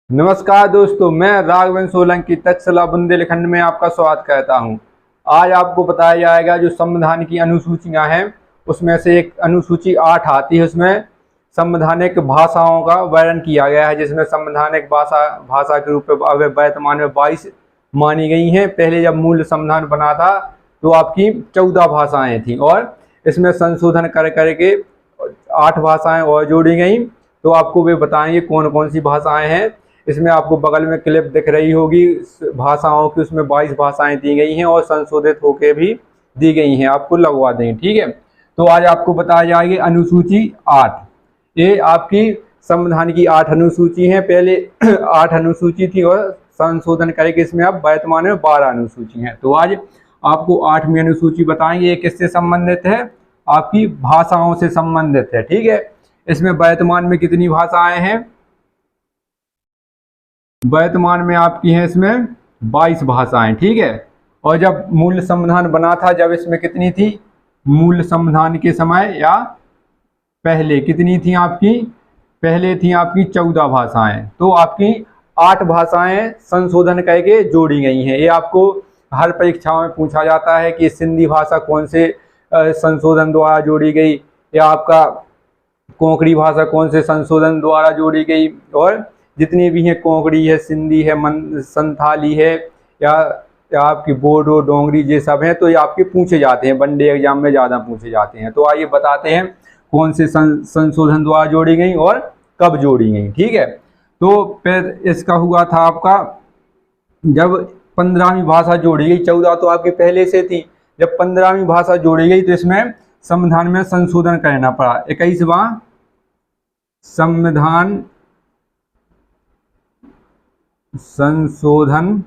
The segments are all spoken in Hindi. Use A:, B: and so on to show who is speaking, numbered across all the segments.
A: नमस्कार दोस्तों, मैं राघवेंद्र सोलंकी तक्षशिला बुंदेलखंड में आपका स्वागत करता हूं। आज आपको बताया जाएगा जो संविधान की अनुसूचियां हैं उसमें से एक अनुसूची 8 आती है। उसमें संवैधानिक भाषाओं का वर्णन किया गया है, जिसमें संवैधानिक भाषा के रूप में अब वर्तमान में 22 मानी गई हैं। पहले जब मूल संविधान बना था तो आपकी 14 भाषाएं थी और इसमें संशोधन कर करके 8 भाषाएं और जोड़ी गई। तो आपको वे बताएंगे कौन कौन सी भाषाएं हैं। इसमें आपको बगल में क्लिप दिख रही होगी भाषाओं की, उसमें 22 भाषाएं दी गई हैं और संशोधित होकर भी दी गई हैं। आपको लगवा देंगे, ठीक है। तो आज आपको बताया जाएगी अनुसूची 8। ये आपकी संविधान की 8 अनुसूची हैं। पहले 8 अनुसूची थी और संशोधन करके इसमें अब वर्तमान में 12 अनुसूची हैं। तो आज आपको 8वीं अनुसूची बताएंगे। ये किससे संबंधित है? आपकी भाषाओं से संबंधित है, ठीक है। इसमें वर्तमान में कितनी भाषाएं हैं? वर्तमान में आपकी है इसमें 22 भाषाएं, ठीक है। और जब मूल संविधान बना था, जब इसमें कितनी थी? मूल संविधान के समय या पहले कितनी थी आपकी? पहले थी आपकी 14 भाषाएं। तो आपकी 8 भाषाएं संशोधन करके जोड़ी गई हैं। ये आपको हर परीक्षाओं में पूछा जाता है कि सिंधी भाषा कौन से संशोधन द्वारा जोड़ी गई, या आपका कोंकणी भाषा कौन से संशोधन द्वारा जोड़ी गई। और जितनी भी हैं, कोंकणी है, सिंधी है, संथाली है, या आपकी बोडो, डोंगरी, ये सब हैं। तो ये आपके पूछे जाते हैं, वनडे एग्जाम में ज़्यादा पूछे जाते हैं। तो आइए बताते हैं कौन से संशोधन द्वारा जोड़ी गई और कब जोड़ी गई, ठीक है। तो फिर इसका हुआ था आपका जब 15वीं भाषा जोड़ी गई। 14 तो आपके पहले से थी। जब 15वीं भाषा जोड़ी गई तो इसमें संविधान में संशोधन करना पड़ा। 21वां संविधान संशोधन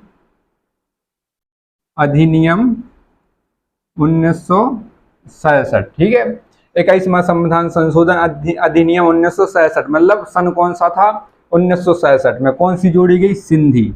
A: अधिनियम 1967, ठीक है। 21वां संविधान संशोधन अधिनियम 1967, मतलब सन कौन सा था? 1967 में कौन सी जोड़ी गई? सिंधी।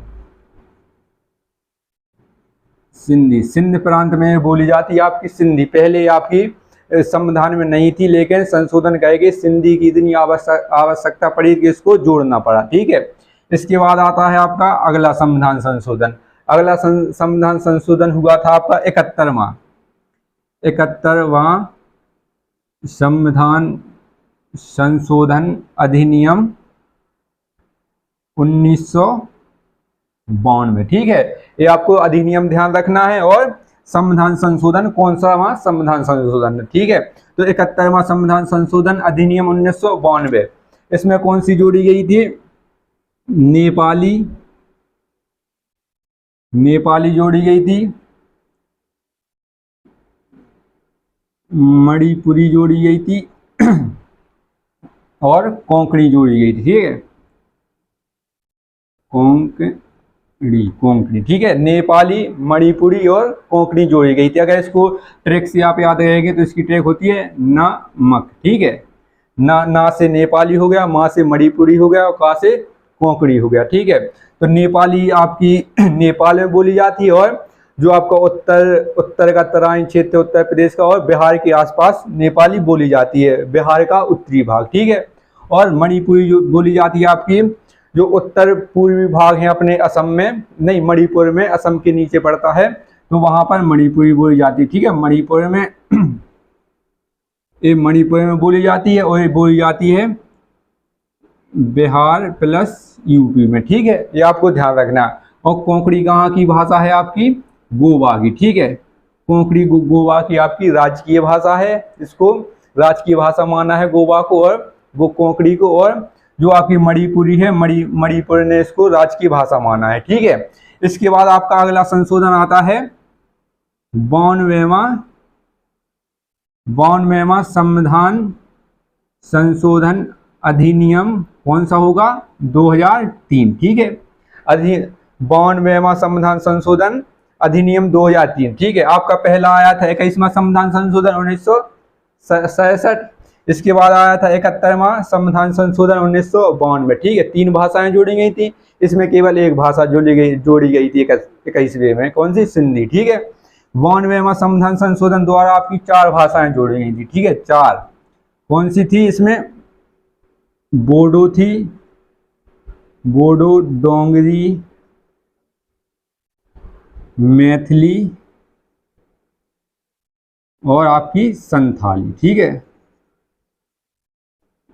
A: सिंध प्रांत में बोली जाती है आपकी सिंधी। पहले आपकी संविधान में नहीं थी, लेकिन संशोधन करके सिंधी की इतनी आवश्यकता पड़ी कि इसको जोड़ना पड़ा, ठीक है। इसके बाद आता है आपका अगला संविधान संशोधन। अगला संविधान संशोधन हुआ था आपका 71वां संविधान संशोधन अधिनियम 1992, ठीक है। ये आपको अधिनियम ध्यान रखना है और संविधान संशोधन कौन सा? वहां संविधान संशोधन, ठीक है। तो 71वां संविधान संशोधन अधिनियम 1992, इसमें कौन सी जोड़ी गई थी? नेपाली जोड़ी गई थी, मणिपुरी जोड़ी गई थी और कोंकणी जोड़ी गई थी, ठीक है। कोंकणी, ठीक है। नेपाली, मणिपुरी और कोंकणी जोड़ी गई थी। अगर इसको ट्रिक से आप याद करेंगे तो इसकी ट्रिक होती है नमक, ठीक है। ना से नेपाली हो गया, मा से मणिपुरी हो गया और का से कोंकणी हो गया, ठीक है। तो नेपाली आपकी नेपाल में बोली जाती है, और जो आपका उत्तर का तराइन क्षेत्र, उत्तर प्रदेश का और बिहार के आसपास नेपाली बोली जाती है, बिहार का उत्तरी भाग, ठीक है। और मणिपुरी जो बोली जाती है आपकी जो उत्तर पूर्वी भाग है अपने असम में, नहीं मणिपुर में, असम के नीचे पड़ता है, तो वहां पर मणिपुरी बोली जाती है, ठीक है। मणिपुर में ये मणिपुर में बोली जाती है और ये बोली जाती है बिहार प्लस यूपी में, ठीक है। ये आपको ध्यान रखना। और कोंकणी कहाँ की भाषा है? आपकी गोवा की, ठीक है। कोंकणी गोवा की आपकी राजकीय भाषा है। इसको राजकीय भाषा माना है गोवा को और वो कोंकणी को। और जो आपकी मणिपुरी है, मणिपुर ने इसको राजकीय भाषा माना है, ठीक है। इसके बाद आपका अगला संशोधन आता है 92वां संविधान संशोधन अधिनियम कौन सा होगा? 2003, ठीक है। 92वां संविधान संशोधन अधिनियम 2003, ठीक है। आपका पहला आया था 21वां संविधान संशोधन 1967। इसके बाद आया था 71वां संविधान संशोधन 1992, ठीक है। 3 भाषाएं जोड़ी गई थी, इसमें केवल एक भाषा जोड़ी गई थी 21वें में, कौन सी? सिंधी, ठीक है। 92वां संविधान संशोधन द्वारा आपकी 4 भाषाएं जोड़ी गई थी, ठीक है। 4 कौन सी थी? इसमें बोडो थी, बोडो, डोंगरी, मैथिली और आपकी संथाली। ठीक है,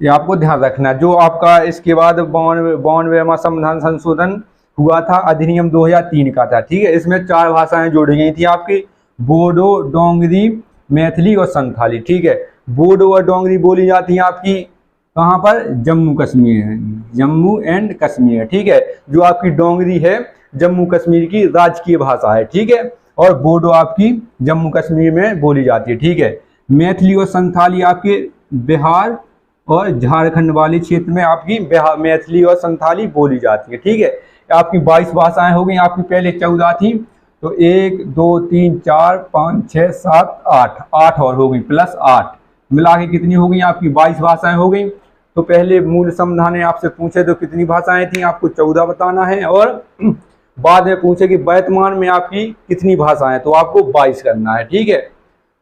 A: ये आपको ध्यान रखना। जो आपका इसके बाद 92वां संविधान संशोधन हुआ था, अधिनियम 2003 का था। ठीक है, इसमें 4 भाषाएं जोड़ी गई थी आपकी, बोडो, डोंगरी, मैथिली और संथाली। ठीक है, बोडो और डोंगरी बोली जाती है आपकी कहाँ पर, जम्मू कश्मीर है, जम्मू एंड कश्मीर। ठीक है, जो आपकी डोंगरी है जम्मू कश्मीर की राजकीय भाषा है। ठीक है, और बोडो आपकी जम्मू कश्मीर में बोली जाती है। ठीक है, मैथिली और संथाली आपके बिहार और झारखंड वाले क्षेत्र में आपकी मैथिली और संथाली बोली जाती है। ठीक है, आपकी 22 भाषाएं हो गई, आपकी पहले 14 थी, तो 1 2 3 4 5 6 7 8 8 और हो गई, प्लस 8 मिला के कितनी हो गई आपकी 22 भाषाएं हो गई। तो पहले मूल संविधान ने आपसे पूछे तो कितनी भाषाएं थी, आपको 14 बताना है, और बाद में पूछे कि वर्तमान में आपकी कितनी भाषाएं, तो आपको 22 करना है। ठीक है,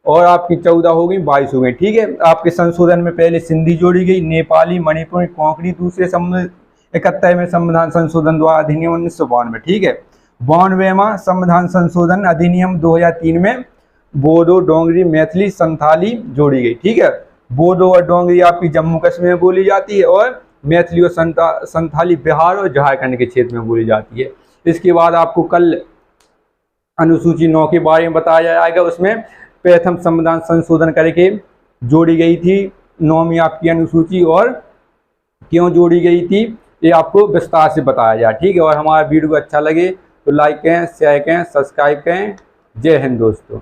A: और आपकी 14 हो गई, 22 हो गई। ठीक है, आपके संशोधन में पहले सिंधी जोड़ी गई, नेपाली, मणिपुरी, कोंकणी दूसरे 71वें संविधान संशोधन द्वारा अधिनियम 1992। ठीक है, 92वां संविधान संशोधन अधिनियम 2003 में बोडो, डोंगरी, मैथिली, संथाली जोड़ी गई। ठीक है, बोडो और डोंगरी आपकी जम्मू कश्मीर में बोली जाती है, और मैथिली और संथाली बिहार और झारखंड के क्षेत्र में बोली जाती है। इसके बाद आपको कल अनुसूची 9 के बारे में बताया जाएगा। उसमें प्रथम संविधान संशोधन करके जोड़ी गई थी 9वीं आपकी अनुसूची, और क्यों जोड़ी गई थी ये आपको विस्तार से बताया जाए। ठीक है, और हमारा वीडियो अच्छा लगे तो लाइक करें, शेयर करें, सब्सक्राइब करें। जय हिंद दोस्तों।